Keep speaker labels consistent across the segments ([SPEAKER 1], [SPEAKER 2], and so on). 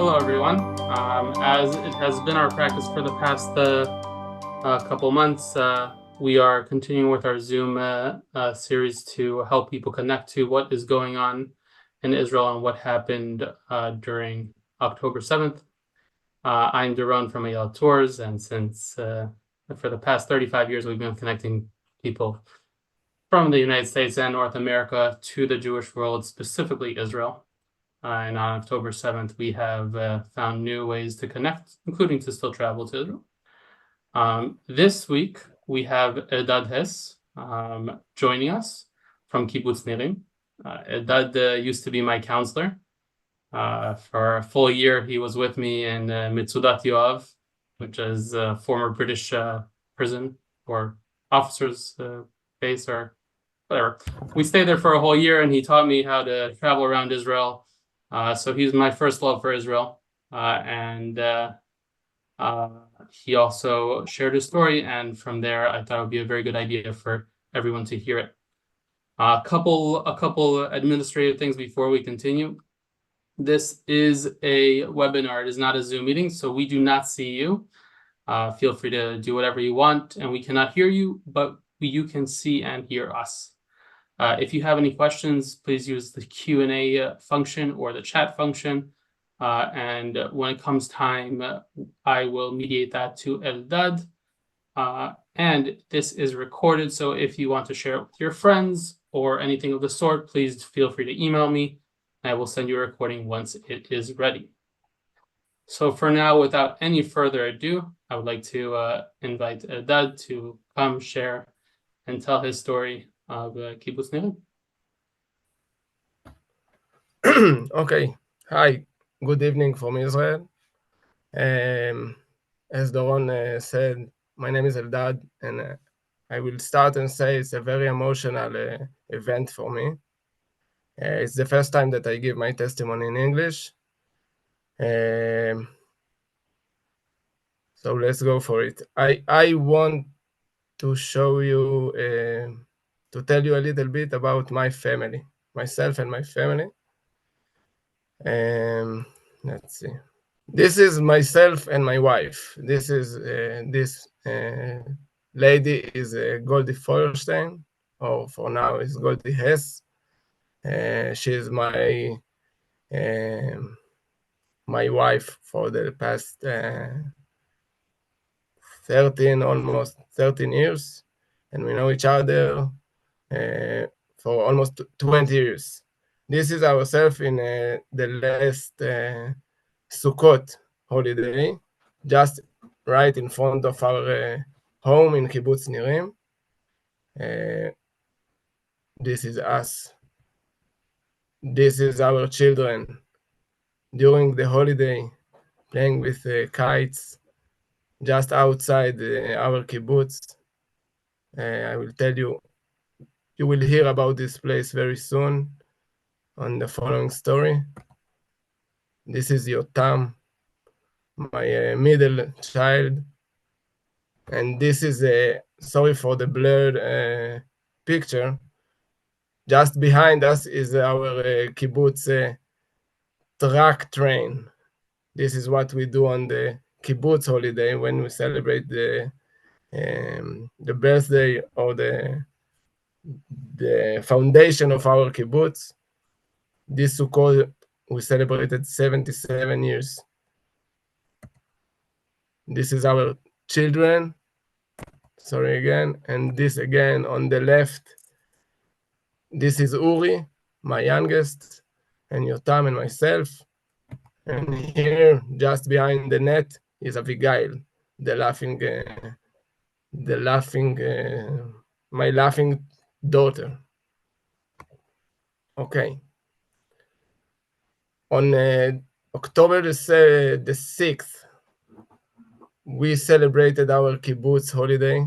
[SPEAKER 1] Hello, everyone. As it has been our practice for the past couple months, we are continuing with our Zoom series to help people connect to what is going on in Israel and what happened during October 7th. I'm Doron from Ayelet Tours, and since for the past 35 years, we've been connecting people from the United States and North America to the Jewish world, specifically Israel. And on October 7th, we have found new ways to connect, including to still travel to Israel. This week, we have Eldad joining us from Kibbutz Nirim. Eldad used to be my counselor. For a full year, he was with me in Mitzudat Yoav, which is a former British prison or officers' base or whatever. We stayed there for a whole year, and he taught me how to travel around Israel. So he's my first love for Israel, and he also shared his story, and from there I thought it would be a very good idea for everyone to hear it. A couple administrative things before we continue. This is a webinar. It is not a Zoom meeting, so we do not see you. Feel free to do whatever you want, and we cannot hear you, but you can see and hear us. If you have any questions, please use the Q&A function or the chat function. And when it comes time, I will mediate that to Eldad. And this is recorded, so if you want to share it with your friends or anything of the sort, please feel free to email me. I will send you a recording once it is ready. So for now, without any further ado, I would like to invite Eldad to come share and tell his story of Kibbutz Nirim.
[SPEAKER 2] Okay. Hi. Good evening from Israel. As Doron said, my name is Eldad, and I will start and say it's a very emotional event for me. It's the first time that I give my testimony in English. So let's go for it. I want to show you, to tell you a little bit about my family, myself and my family. Let's see. This is myself and my wife. This is this lady is Goldie Feuerstein, or for now is Goldie Hess. She's my wife for the past almost 13 years, and we know each other for almost 20 years. This is ourselves in the last Sukkot holiday, just right in front of our home in Kibbutz Nirim. This is us. This is our children during the holiday, playing with kites just outside our kibbutz. I will tell you, you will hear about this place very soon on the following story. This is Yotam, my middle child. And this is sorry for the blurred picture. Just behind us is our kibbutz truck train. This is what we do on the kibbutz holiday when we celebrate the birthday or the foundation of our kibbutz. This Sukkot, we celebrated 77 years. This is our children. Sorry again. And this again on the left. This is Uri, my youngest, and Yotam and myself. And here, just behind the net, is Abigail, my laughing daughter. Okay. On October the 6th, we celebrated our kibbutz holiday,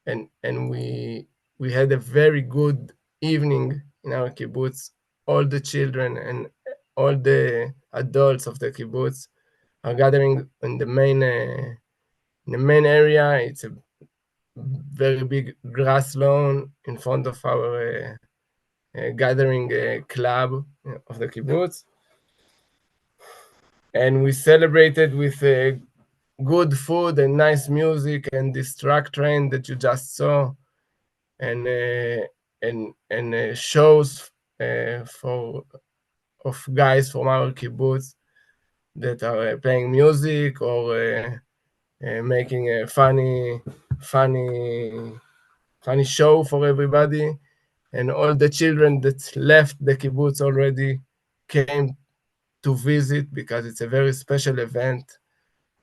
[SPEAKER 2] and we had a very good evening in our kibbutz. All the children and all the adults of the kibbutz are gathering in the main area. It's a very big grass lawn in front of our gathering club of the kibbutz. and we celebrated with good food and nice music and this truck train that you just saw, and shows for of guys from our kibbutz that are playing music or making a funny show for everybody. And all the children that left the kibbutz already came to visit because it's a very special event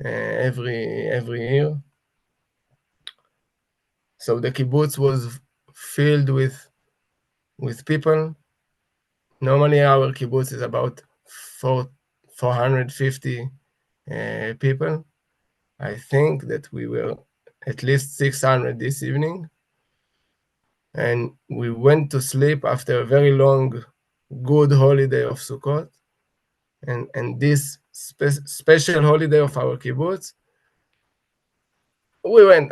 [SPEAKER 2] every year. So the kibbutz was filled with people. Normally our kibbutz is about 450 people. I think that we were at least 600 this evening. And we went to sleep after a very long, good holiday of Sukkot. And this special holiday of our kibbutz, we went,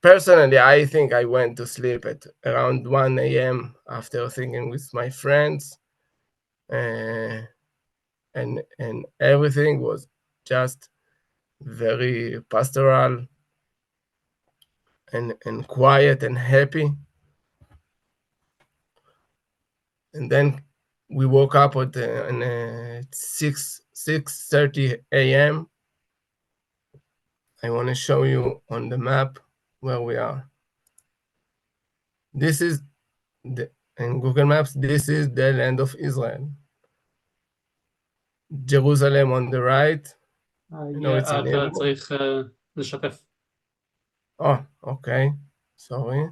[SPEAKER 2] personally, I think I went to sleep at around 1 a.m. after thinking with my friends. And everything was just very pastoral and quiet and happy. And then we woke up at 6:30 a.m. I want to show you on the map where we are. This is in Google Maps, this is the land of Israel. Jerusalem on the right. I know it's in
[SPEAKER 1] אתה
[SPEAKER 2] Hebrew.
[SPEAKER 1] צריך לשתף.
[SPEAKER 2] Oh, okay. Sorry.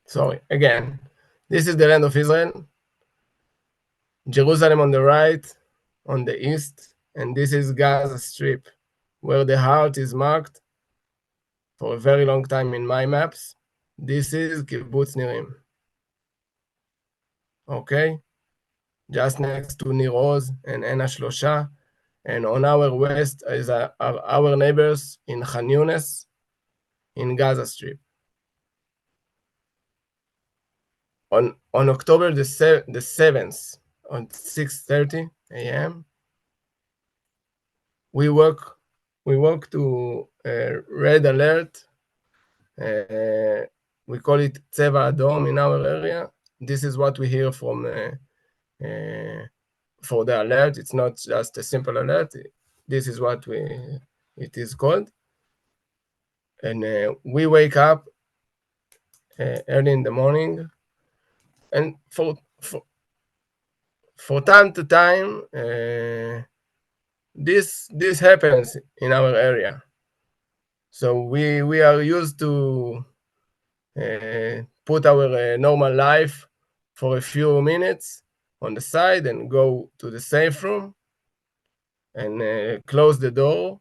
[SPEAKER 2] Sorry, again. This is the land of Israel. Jerusalem on the right, on the east, and this is Gaza Strip, where the heart is marked for a very long time in my maps. This is Kibbutz Nirim. Okay? Just next to Nir Oz and Ena Shlosha. And on our west is our neighbors in Khan Yunis, in Gaza Strip. On October the 7th, on 6:30 a.m., we woke to red alert. We call it Tseva Adom in our area. This is what we hear from for the alert. It's not just a simple alert. This is what it is called. And we wake up early in the morning, and for time to time, this happens in our area. So we are used to put our normal life for a few minutes on the side and go to the safe room and close the door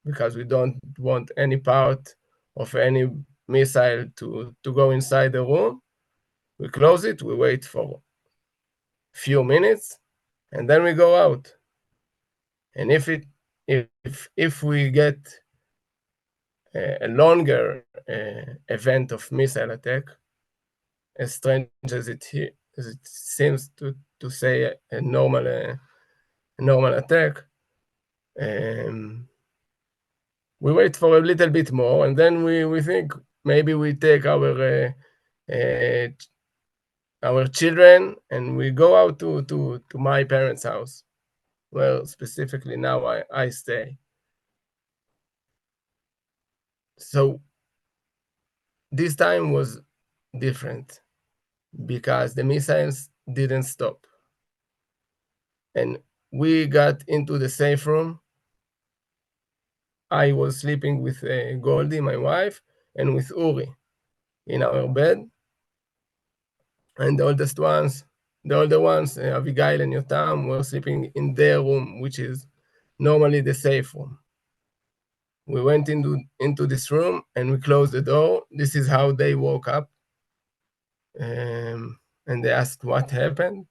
[SPEAKER 2] because we don't want any part of any missile to go inside the room. We close it, we wait for a few minutes, and then we go out. And if we get a longer event of missile attack, as strange as it seems to say a normal attack, we wait for a little bit more, and then we think maybe we take our children and we go out to my parents' house, where specifically now I stay. So this time was different because the missiles didn't stop. And we got into the safe room. I was sleeping with Goldie, my wife, and with Uri in our bed. And the older ones, Abigail and Yotam, were sleeping in their room, which is normally the safe room. We went into this room and we closed the door. This is how they woke up. And they asked what happened.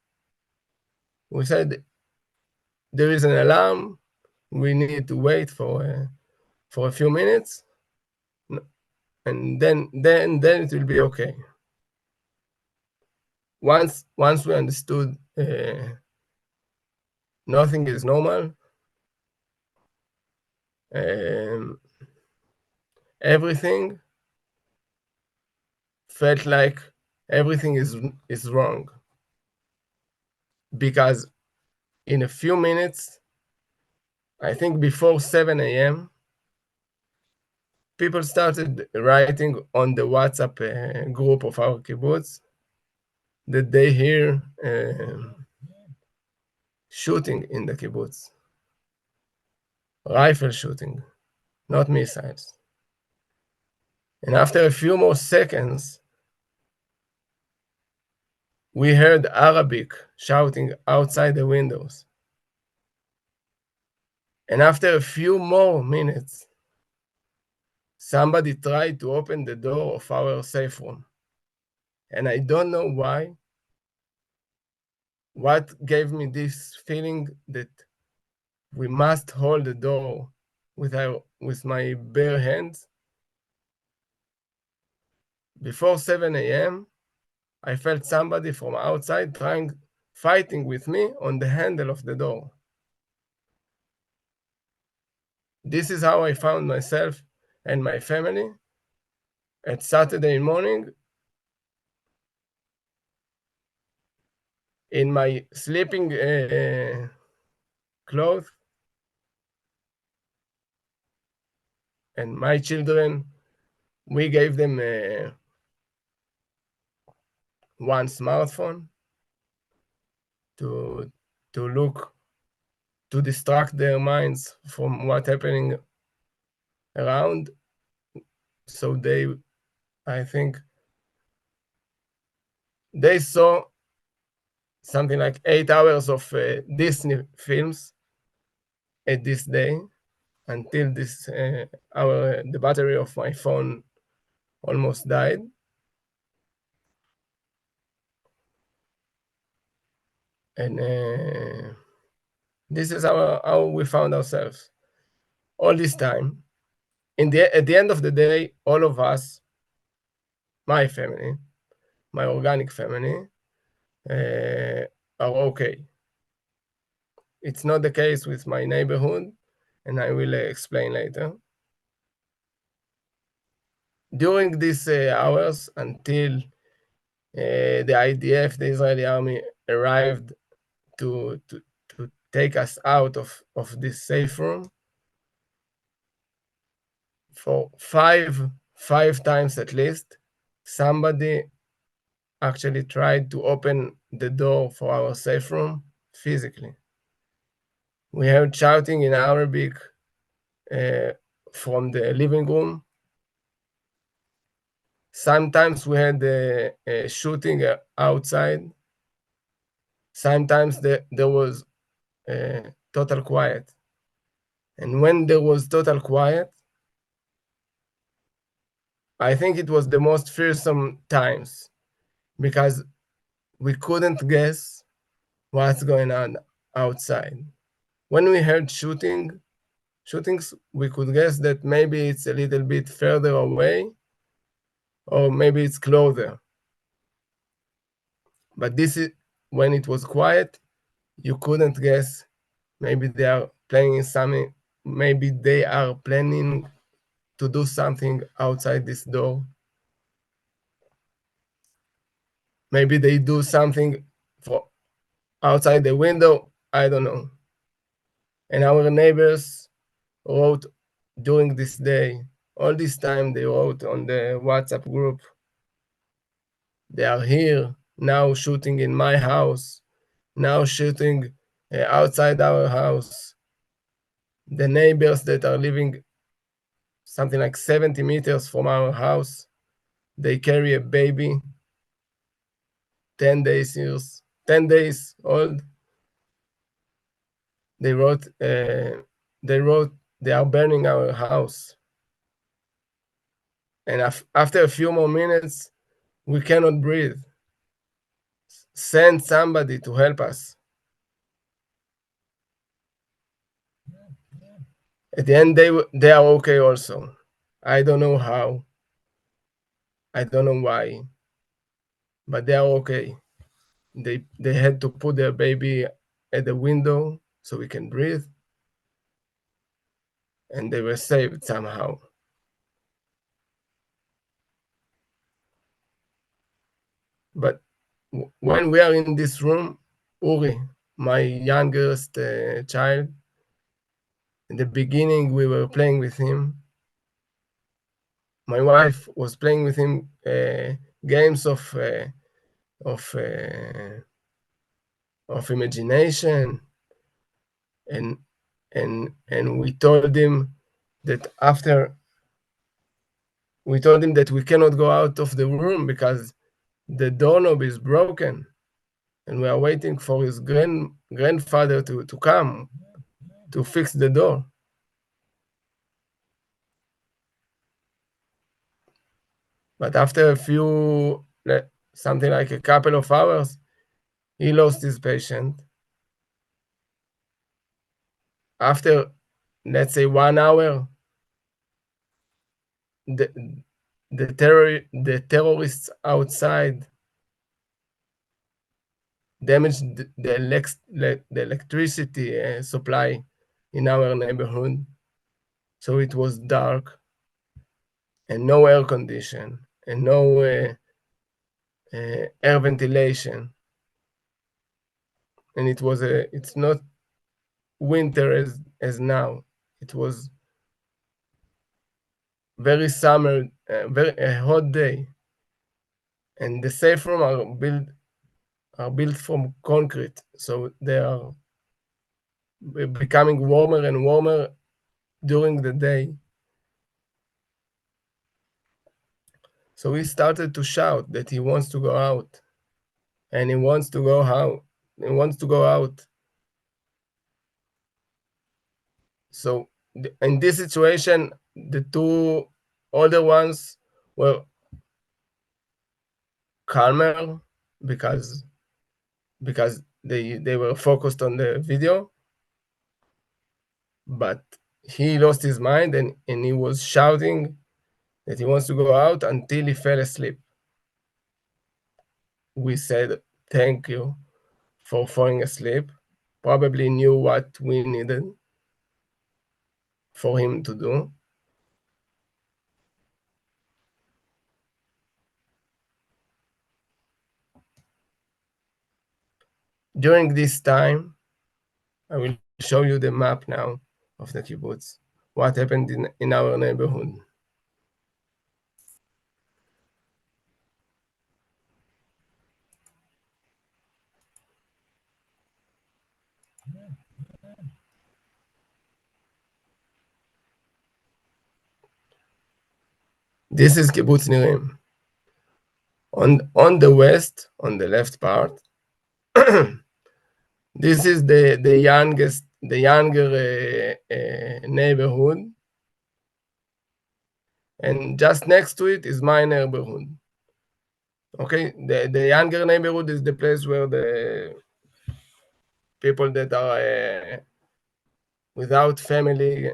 [SPEAKER 2] We said, there is an alarm. We need to wait for a few minutes. and then it will be okay. Once we understood nothing is normal, everything felt like everything is wrong, because in a few minutes, I think before 7 a.m., people started writing on the WhatsApp group of our kibbutz that they hear shooting in the kibbutz, rifle shooting, not missiles. And after a few more seconds, we heard Arabic shouting outside the windows. And after a few more minutes, somebody tried to open the door of our safe room. And I don't know why. What gave me this feeling that we must hold the door with my bare hands? Before 7 a.m., I felt somebody from outside fighting with me on the handle of the door. This is how I found myself and my family at Saturday morning in my sleeping clothes, and my children, we gave them one smartphone to look, to distract their minds from what's happening around. So I think they saw something like 8 hours of Disney films at this day, until the battery of my phone almost died. And this is how we found ourselves all this time. At the end of the day, all of us, my family, my organic family, are okay. It's not the case with my neighborhood, and I will explain later. During these hours, until the IDF, the Israeli army, arrived to take us out of this safe room, for five times at least, somebody actually tried to open the door for our safe room physically. We heard shouting in Arabic from the living room. Sometimes we had shooting outside. Sometimes there was total quiet. And when there was total quiet, I think it was the most fearsome times, because we couldn't guess what's going on outside. When we heard shootings, we could guess that maybe it's a little bit further away, or maybe it's closer. But when it was quiet, you couldn't guess. Maybe they are planning something. Maybe they are planning to do something outside this door. Maybe they do something outside the window. I don't know. And our neighbors wrote during this day, all this time they wrote on the WhatsApp group, they are here now shooting in my house, now shooting outside our house. The neighbors that are living something like 70 meters from our house, they carry a baby, 10 days old. They wrote, they are burning our house. And after a few more minutes, we cannot breathe. Send somebody to help us. At the end, they are okay also. I don't know how, I don't know why, but they are okay. They had to put their baby at the window so we can breathe, and they were saved somehow. But when we are in this room, Uri, my youngest child, in the beginning we were playing with him. My wife was playing with him games of imagination, and we told him that we cannot go out of the room because the doorknob is broken, and we are waiting for his grandfather to come to fix the door. But after something like a couple of hours, he lost his patient. After, let's say, 1 hour, the terrorists outside damaged the electricity supply in our neighborhood. So it was dark and no air condition and no air ventilation. And it's not winter as now. It was very summer, a hot day. And the safe room are built from concrete, so they are becoming warmer and warmer during the day. So he started to shout that he wants to go out, and he wants to go out. He wants to go out. So in this situation, the two older ones were calmer because they were focused on the video, but he lost his mind and he was shouting that he wants to go out until he fell asleep. We said, thank you for falling asleep. Probably knew what we needed for him to do. During this time, I will show you the map now of the kibbutz, what happened in our neighborhood. This is Kibbutz Nirim. On the west, on the left part, this is the younger neighborhood, and just next to it is my neighborhood. Okay, the younger neighborhood is the place where the people that are without family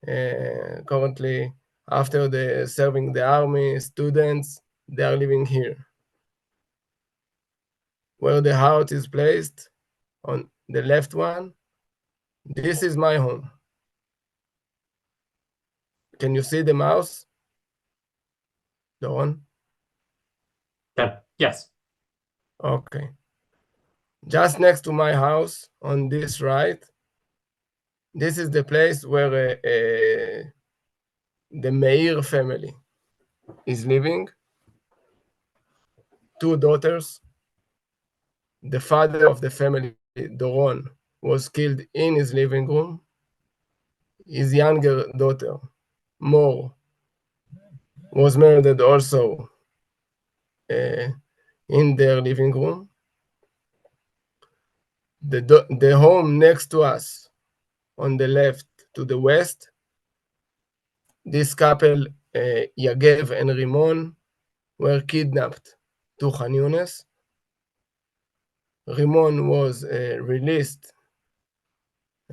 [SPEAKER 2] currently, after serving the army, students, they are living here. Where the heart is placed, on the left one, this is my home. Can you see the mouse, Doron?
[SPEAKER 1] Yes.
[SPEAKER 2] Okay. Just next to my house, on this right, this is the place where the Meir family is living. 2 daughters. The father of the family, Doron, was killed in his living room. His younger daughter, Mor, was murdered also in their living room. The home next to us, on the left to the west, this couple, Yagev and Rimon, were kidnapped to Khan Yunis. Rimon was released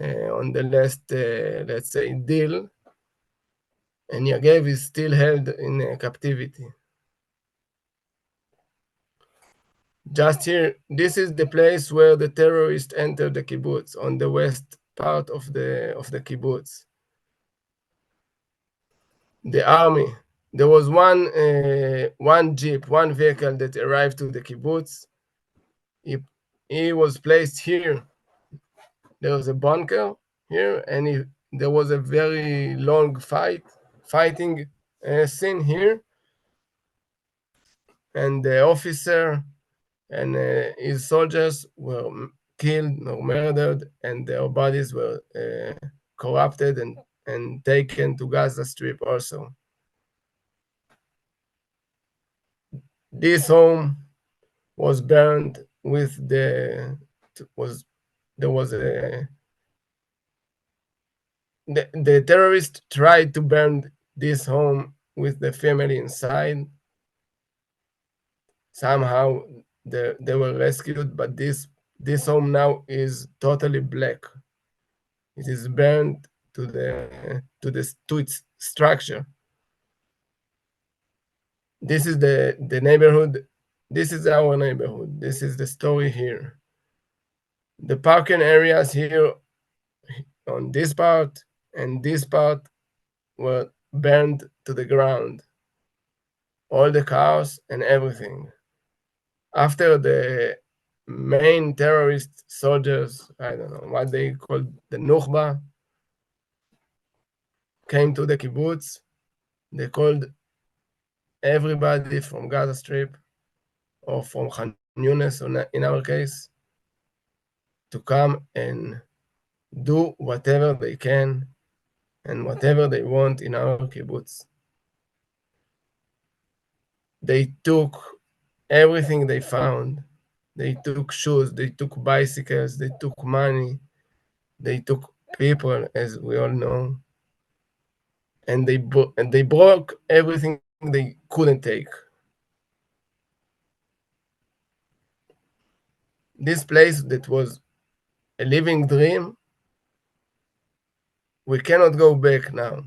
[SPEAKER 2] on the last, let's say, deal, and Yagev is still held in captivity. Just here, this is the place where the terrorists entered the kibbutz, on the west part of the kibbutz. The army. There was one jeep, one vehicle that arrived to the kibbutz. He was placed here. There was a bunker here, and there was a very long fighting scene here. And the officer and his soldiers were killed or murdered, and their bodies were corrupted and taken to Gaza Strip also. This home was burned with the terrorists tried to burn this home with the family inside. Somehow they were rescued, but this home now is totally black. It is burned to its structure. This is the neighborhood. This is our neighborhood. This is the story here. The parking areas here on this part and this part were burned to the ground. All the cars and everything. After the main terrorist soldiers, I don't know what they called the Nukhba, came to the kibbutz, they called everybody from Gaza Strip or from Khan Yunis, in our case, to come and do whatever they can and whatever they want in our kibbutz. They took everything they found. They took shoes, they took bicycles, they took money, they took people, as we all know, and they broke everything they couldn't take. This place that was a living dream, we cannot go back now.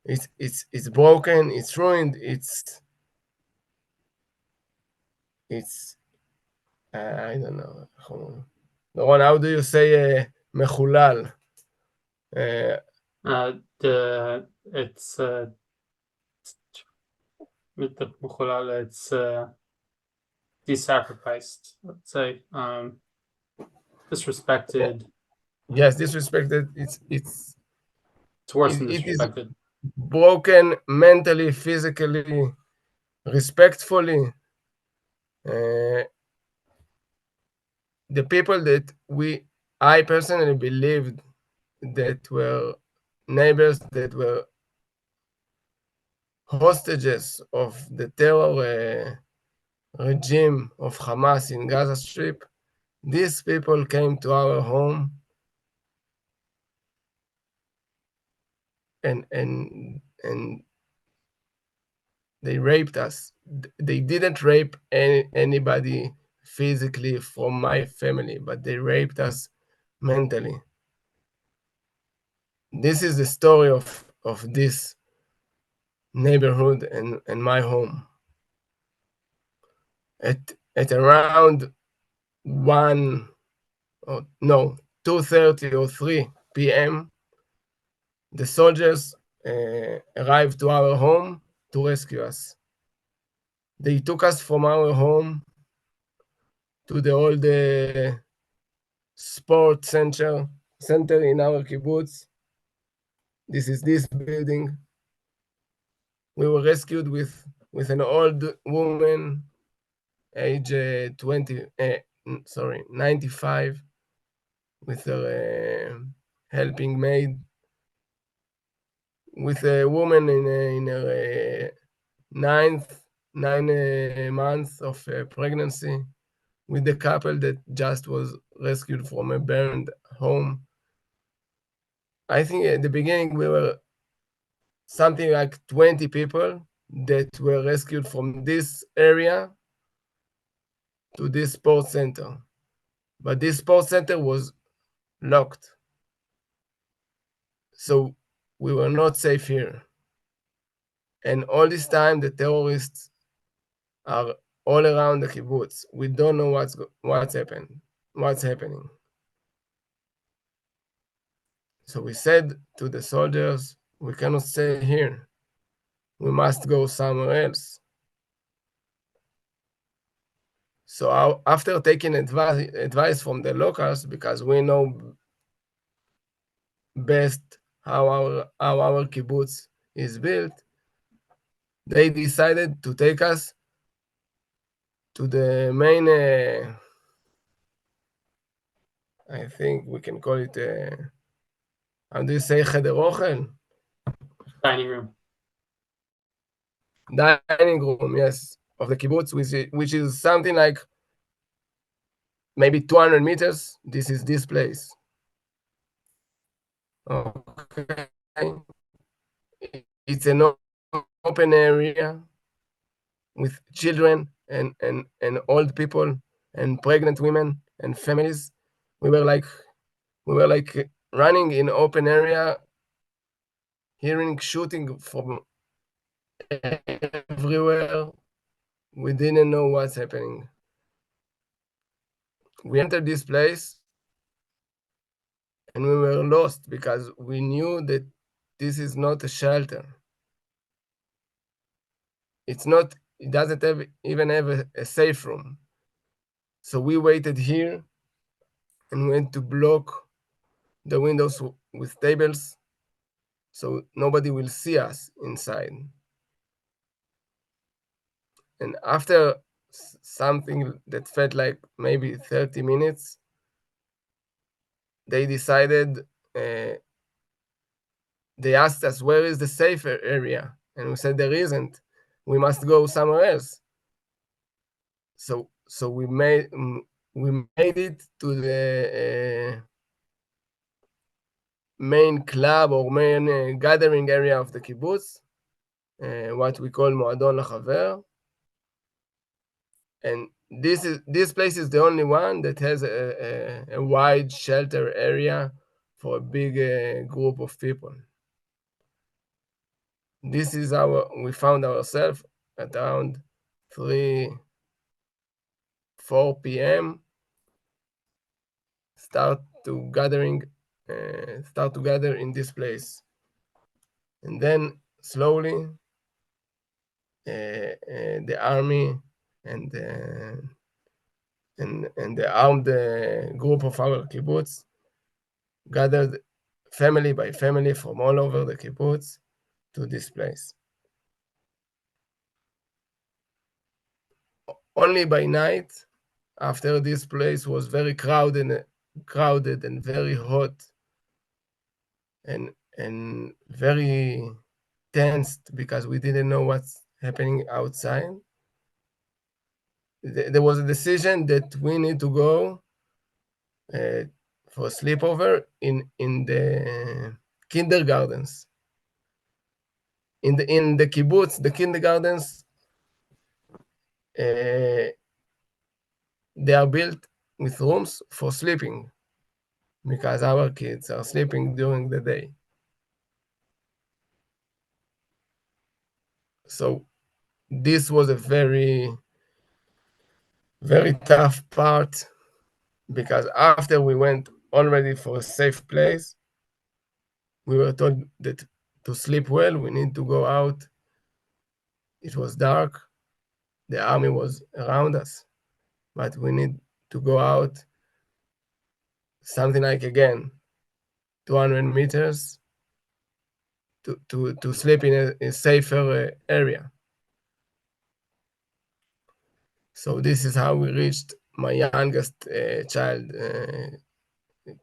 [SPEAKER 2] It's broken, it's ruined, it's I don't know. Doron, how do you say mechulal?
[SPEAKER 1] It's desacrificed, let's say, disrespected.
[SPEAKER 2] Yes, disrespected. It's
[SPEAKER 1] worse than disrespected.
[SPEAKER 2] It is broken mentally, physically, respectfully. The people that I personally believed that were neighbors, that were hostages of the terror regime of Hamas in Gaza Strip, these people came to our home and they raped us. They didn't rape anybody physically from my family, but they raped us mentally. This is the story of this neighborhood and my home. At around 2:30 or 3 p.m., the soldiers arrived to our home to rescue us. They took us from our home to the old sports center in our kibbutz. This is this building. We were rescued with an old woman, age 95, with her helping maid, with a woman in her 9 months of pregnancy, with the couple that just was rescued from a burned home. I think at the beginning we were something like 20 people that were rescued from this area to this sports center. But this sports center was locked. So we were not safe here. And all this time, the terrorists are all around the kibbutz. We don't know what's happening. So we said to the soldiers, we cannot stay here. We must go somewhere else. So after taking advice from the locals, because we know best how our kibbutz is built, they decided to take us to the main, I think we can call it, how do you say, cheder ochel?
[SPEAKER 1] Dining room.
[SPEAKER 2] Dining room, yes, of the kibbutz, which is something like maybe 200 meters. This is this place. Okay. It's an open area with children and old people and pregnant women and families. We were like running in open area, hearing shooting from everywhere. We didn't know what's happening. We entered this place and we were lost because we knew that this is not a shelter. It doesn't even have a safe room. So we waited here and went to block the windows with tables so nobody will see us inside. And after something that felt like maybe 30 minutes, they decided, they asked us, where is the safer area? And we said, there isn't. We must go somewhere else. So we made it to the main club or main gathering area of the kibbutz, what we call מועדון לחבר. And this place is the only one that has a wide shelter area for a big group of people. This is we found ourselves at around 4 p.m. start to gather in this place, and then slowly the army and the armed group of our kibbutz gathered family by family from all over the kibbutz to this place. Only by night, after this place was very crowded and very hot and very tensed because we didn't know what's happening outside, there was a decision that we need to go for a sleepover in the kindergartens. In the kibbutz, the kindergartens, they are built with rooms for sleeping because our kids are sleeping during the day. So this was a very, very tough part because after we went already for a safe place, we were told that to sleep well, we need to go out. It was dark. The army was around us, but we need to go out something like, again, 200 meters to sleep in a safer area. So this is how we reached my youngest child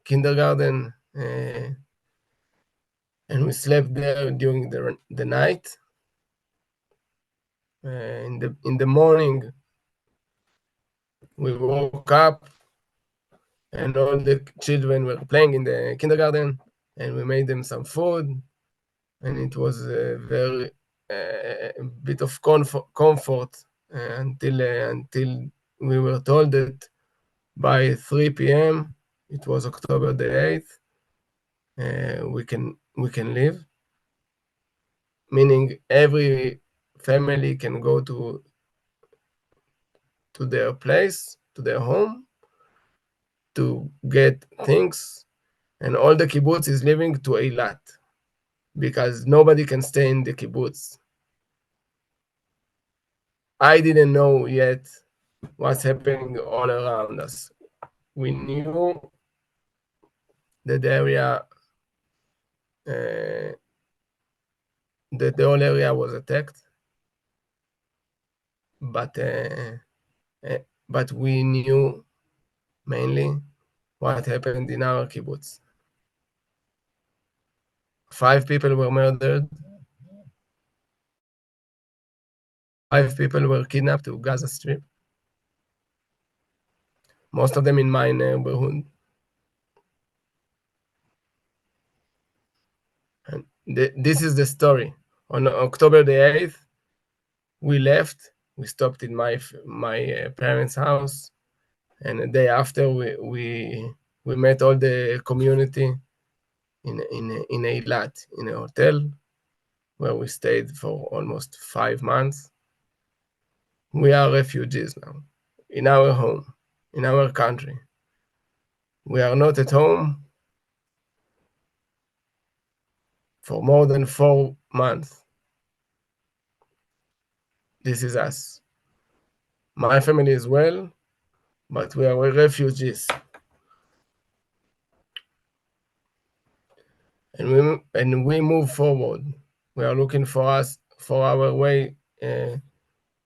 [SPEAKER 2] kindergarten, and we slept there during the night. In the morning, we woke up, and all the children were playing in the kindergarten, and we made them some food, and it was a bit of comfort until we were told that by 3 p.m. it was October the 8th. We can leave, meaning every family can go to their place, to their home, to get things, and all the kibbutz is leaving to Eilat because nobody can stay in the kibbutz. I didn't know yet what's happening all around us. We knew that the area, that the whole area was attacked, but we knew mainly what happened in our kibbutz. 5 people were murdered. 5 people were kidnapped to Gaza Strip. Most of them in my neighborhood. And this is the story. On October the 8th, we left. We stopped in my parents' house, and the day after, we met all the community in Eilat, in a hotel where we stayed for almost 5 months. We are refugees now, in our home, in our country. We are not at home for more than 4 months. This is us. My family is well, but we are refugees. And we move forward. We are looking for our way.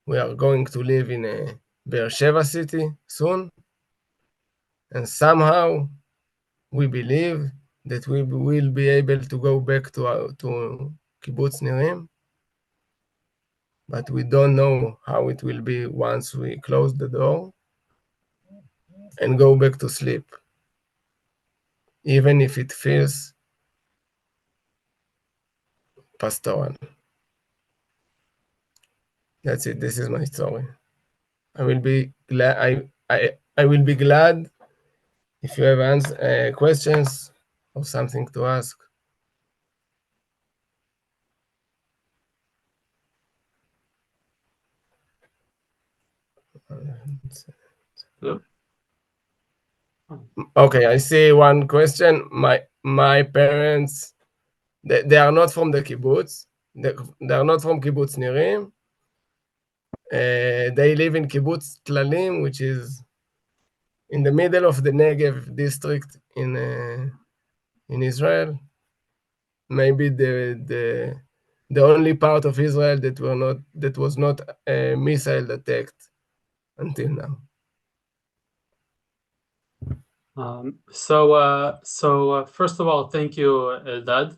[SPEAKER 2] We are going to live in a Be'er Sheva city soon. And somehow we believe that we will be able to go back to Kibbutz Nirim. But we don't know how it will be once we close the door and go back to sleep, even if it feels pastoral. That's it. This is my story. I will be glad. I will be glad if you have questions or something to ask.
[SPEAKER 1] Yep.
[SPEAKER 2] Okay, I see one question. My parents, they are not from the kibbutz. They are not from Kibbutz Nirim. They live in Kibbutz Tlalim, which is in the middle of the Negev district in Israel. Maybe the only part of Israel that was not missile attacked until now.
[SPEAKER 1] So first of all, thank you, Eldad.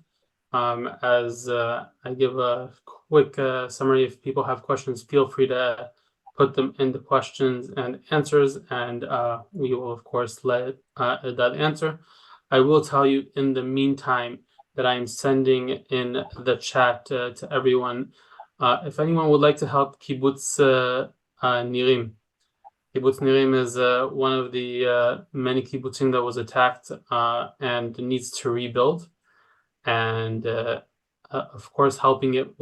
[SPEAKER 1] As I give a quick summary, if people have questions, feel free to put them in the questions and answers, and we will, of course, let Eldad answer. I will tell you in the meantime that I'm sending in the chat to everyone. If anyone would like to help Kibbutz Nirim. Kibbutz Nirim is one of the many kibbutzim that was attacked and needs to rebuild. And of course, helping it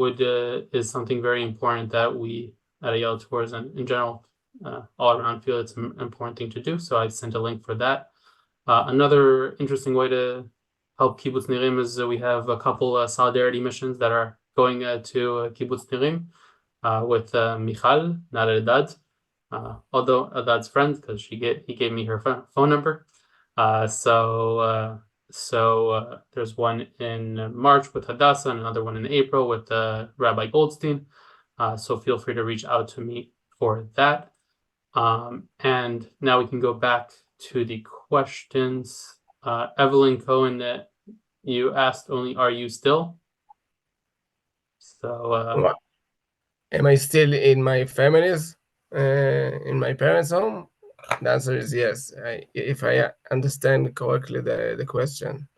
[SPEAKER 1] is something very important that we at Ayelet Tours and in general all around feel it's an important thing to do. So I sent a link for that. Another interesting way to help Kibbutz Nirim is we have a couple solidarity missions that are going to Kibbutz Nirim with Michal, not Eldad. Although Eldad's friend, because he gave me her phone number. So there's one in March with Hadassah and another one in April with Rabbi Goldstein. So feel free to reach out to me for that. And now we can go back to the questions. Evelyn Cohen, you asked only, are you still? So
[SPEAKER 2] am I still in my family's, in my parents' home? The answer is yes. If I understand correctly the question.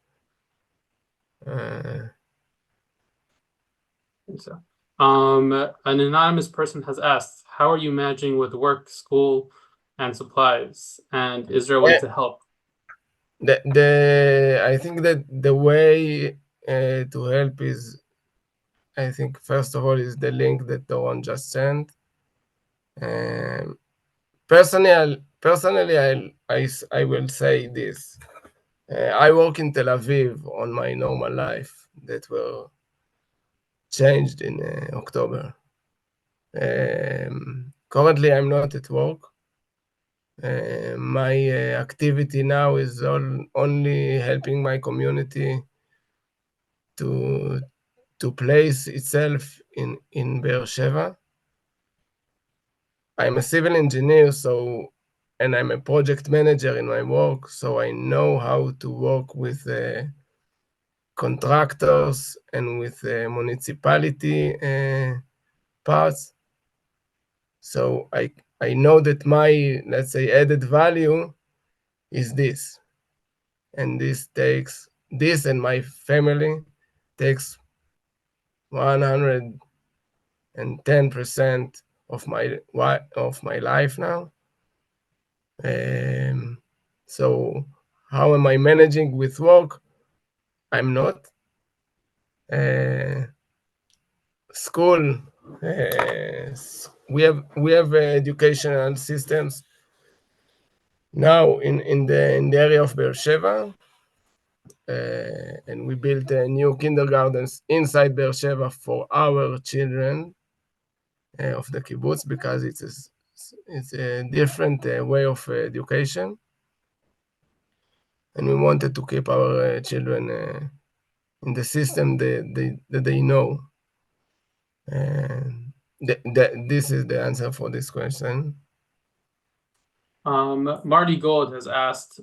[SPEAKER 1] So, an anonymous person has asked, how are you managing with work, school, and supplies? And is there a way to help?
[SPEAKER 2] I think that the way to help is, I think, first of all, is the link that Doron just sent. personally, I will say this. I work in Tel Aviv on my normal life that were changed in October. Currently, I'm not at work. My activity now is only helping my community to place itself in Be'er Sheva. I'm a civil engineer, and I'm a project manager in my work, so I know how to work with contractors and with municipality parts. So I know that my, let's say, added value is this, and this and my family takes 110% of my life now. So how am I managing with work? I'm not. School. We have educational systems now in the area of Be'er Sheva, and we built new kindergartens inside Be'er Sheva for our children of the kibbutz, because it's a different way of education, and we wanted to keep our children in the system that they know. This is the answer for this question.
[SPEAKER 1] Marty Gold has asked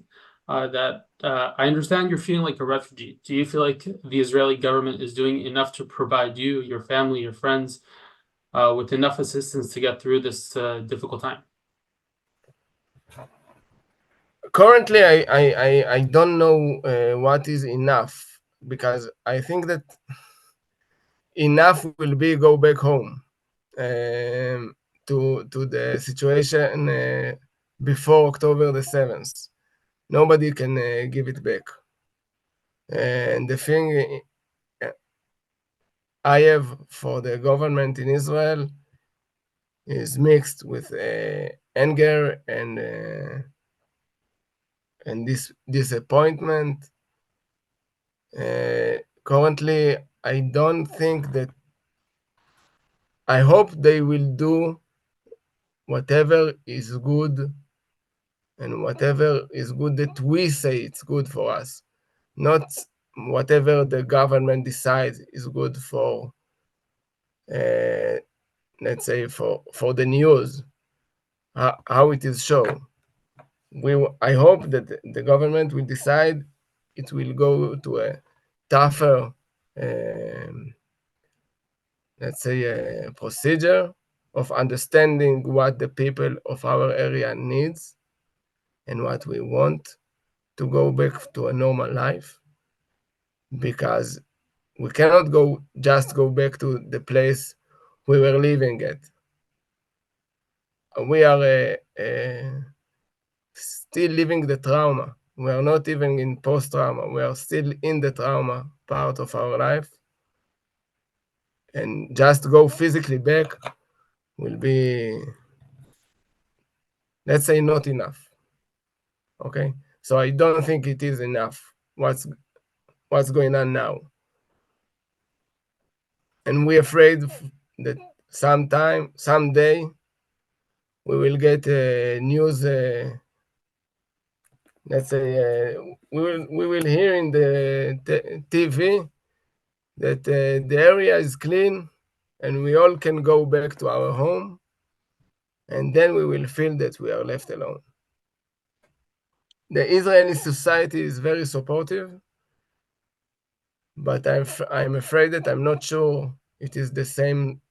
[SPEAKER 1] that I understand you're feeling like a refugee. Do you feel like the Israeli government is doing enough to provide you, your family, your friends with enough assistance to get through this difficult time?
[SPEAKER 2] Currently, I don't know what is enough, because I think that enough will be go back home to the situation before October the 7th. Nobody can give it back. And the thing I have for the government in Israel is mixed with anger and this disappointment. Currently, I don't think that. I hope they will do whatever is good, and whatever is good that we say it's good for us, not whatever the government decides is good for, let's say, for the news, how it is shown. I hope that the government will decide it will go to a tougher, let's say, a procedure of understanding what the people of our area needs and what we want to go back to a normal life, because we cannot just go back to the place we were living at. We are still living the trauma. We are not even in post-trauma. We are still in the trauma part of our life. And just go physically back will be, let's say, not enough. Okay? So I don't think it is enough what's going on now. And we're afraid that someday, we will get news. Let's say we will hear in the TV that the area is clean and we all can go back to our home, and then we will feel that we are left alone. The Israeli society is very supportive, but I'm afraid that I'm not sure it is the same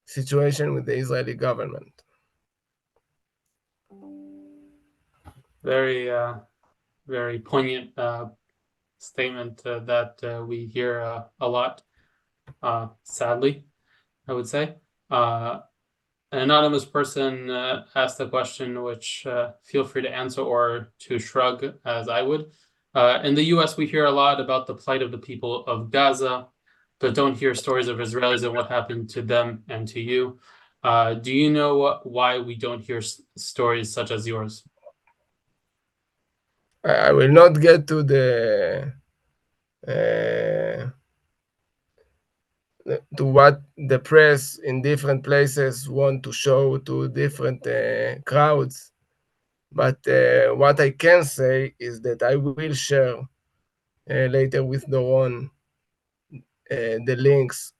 [SPEAKER 2] situation with the Israeli government.
[SPEAKER 1] Very, very poignant statement that we hear a lot, sadly, I would say. An anonymous person asked a question, which feel free to answer or to shrug, as I would. In the US, we hear a lot about the plight of the people of Gaza, but don't hear stories of Israelis and what happened to them and to you. Do you know why we don't hear stories such as yours?
[SPEAKER 2] I will not get to the uh, to what the press in different places want to show to different crowds. But what I can say is that I will share later with Doron the links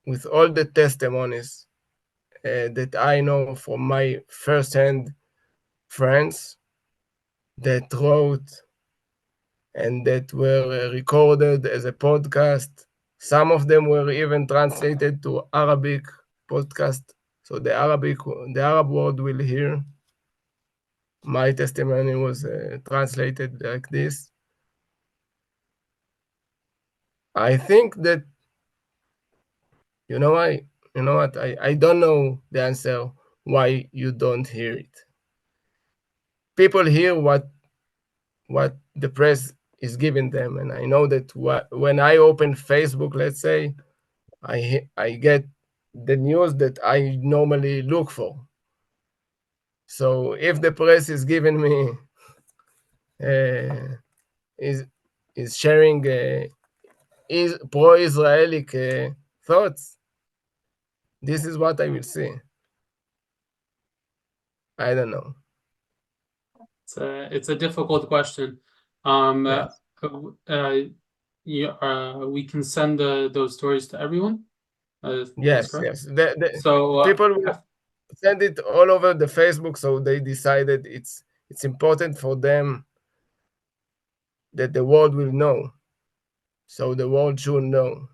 [SPEAKER 2] with all the testimonies that I know from my first-hand friends that wrote and that were recorded as a podcast. Some of them were even translated to Arabic podcast, so the Arab world will hear. My testimony was translated like this. I think that you know what I don't know the answer why you don't hear it. People hear what the press is giving them, and I know that when I open Facebook, let's say, I get the news that I normally look for. So if the press is giving me uh, is sharing is pro-Israeli thoughts, this is what I will see. I don't know.
[SPEAKER 1] It's a difficult question.
[SPEAKER 2] Yes,
[SPEAKER 1] We can send those stories to everyone. That's
[SPEAKER 2] yes,
[SPEAKER 1] correct.
[SPEAKER 2] yes. The
[SPEAKER 1] So
[SPEAKER 2] people will send it all over the Facebook, so they decided it's important for them that the world will know. So the world should know.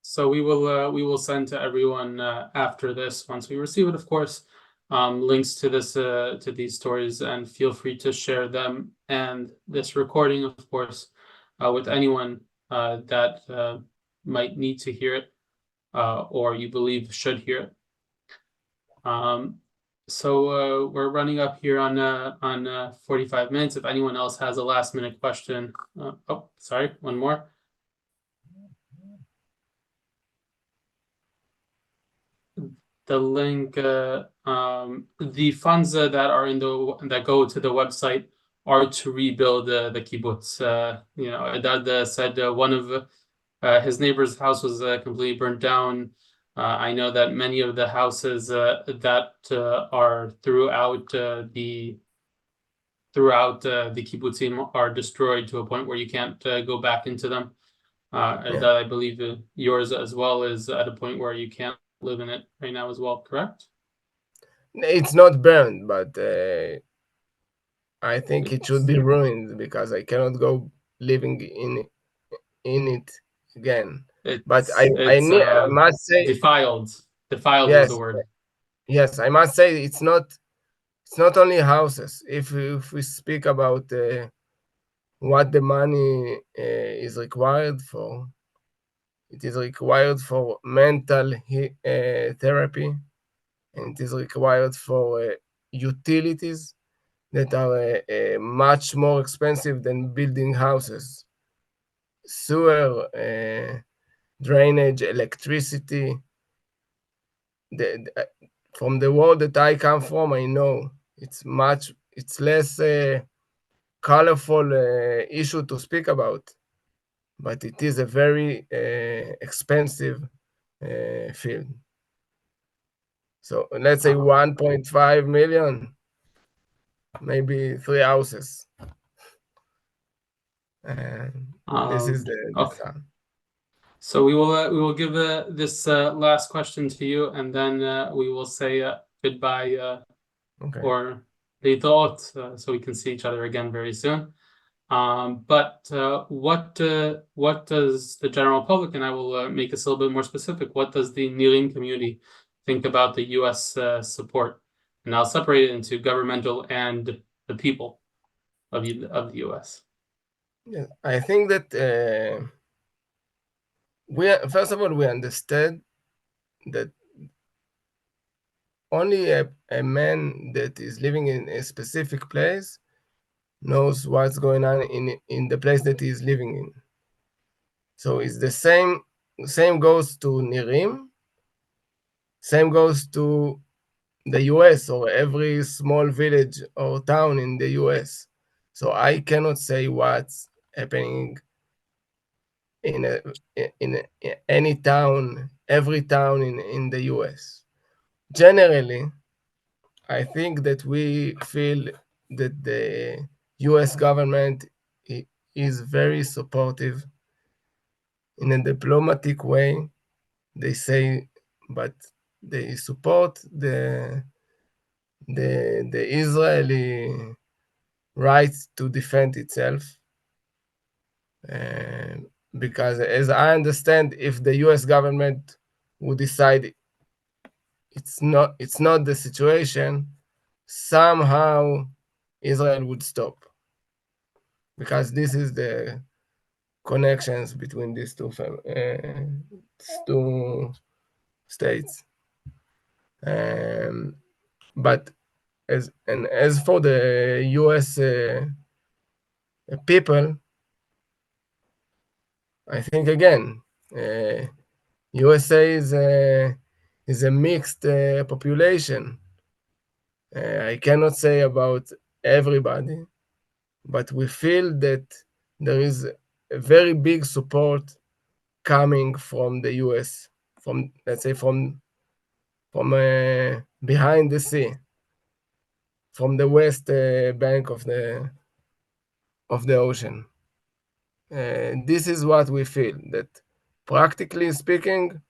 [SPEAKER 1] So we will send to everyone after this once we receive it, of course, links to this to these stories, and feel free to share them and this recording, of course, with anyone that might need to hear it or you believe should hear it. So we're running up here on 45 minutes. If anyone else has a last minute question, oh, sorry, one more. The link, the funds that are that go to the website are to rebuild the kibbutz. Eldad said one of his neighbor's house was completely burnt down. I know that many of the houses that are throughout the kibbutzim are destroyed to a point where you can't go back into them.
[SPEAKER 2] Yeah.
[SPEAKER 1] That I believe yours as well is at a point where you can't live in it right now as well, correct?
[SPEAKER 2] It's not burned, but I think it should be ruined because I cannot go living in it again. But
[SPEAKER 1] It's
[SPEAKER 2] I must say
[SPEAKER 1] defiled. Defiled was the
[SPEAKER 2] yes,
[SPEAKER 1] word.
[SPEAKER 2] yes. I must say it's not only houses. If we speak about what the money is required for, it is required for mental therapy, and it is required for utilities that are much more expensive than building houses. Sewer, drainage, electricity. From the world that I come from, I know it's less colorful issue to speak about, but it is a very expensive field. So let's say 1.5 million, maybe 3 houses. This is the
[SPEAKER 1] Okay.
[SPEAKER 2] sum.
[SPEAKER 1] So we will give this last question to you, and then we will say goodbye
[SPEAKER 2] Okay.
[SPEAKER 1] or thought, so we can see each other again very soon. But what does the general public, and I will make this a little bit more specific, what does the Nirim community think about the U.S. Support? And I'll separate it into governmental and the people of the U.S.
[SPEAKER 2] Yeah, I think that first of all we understand that only a man that is living in a specific place knows what's going on in the place that he is living in. So it's the same goes to Nirim, Same goes to the US or every small village or town in the US. So I cannot say what's happening in any town, every town in the US. Generally, I think that we feel that the US government is very supportive in a diplomatic way. They say, but they support the Israeli right to defend itself. Because as I understand, if the US government would decide it's not the situation, somehow Israel would stop. Because this is the connections between these two states. But as for the US people, I think again, USA is a mixed population. I cannot say about everybody, but we feel that there is a very big support coming from the US, from let's say from behind the sea, from the west bank of the ocean. This is what we feel, that practically speaking,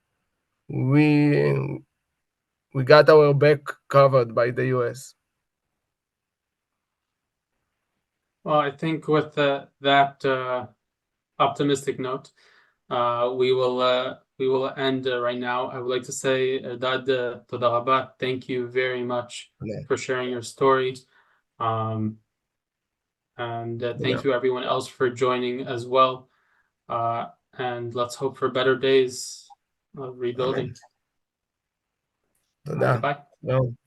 [SPEAKER 2] we got our back covered by the US.
[SPEAKER 1] Well, I think with that optimistic note, we will end right now. I would like to say, Eldad, toda rabba. Thank you very much for sharing your story. And thank you everyone else for joining as well. And let's hope for better days of rebuilding.
[SPEAKER 2] תודה.
[SPEAKER 1] Goodbye.
[SPEAKER 2] שלום.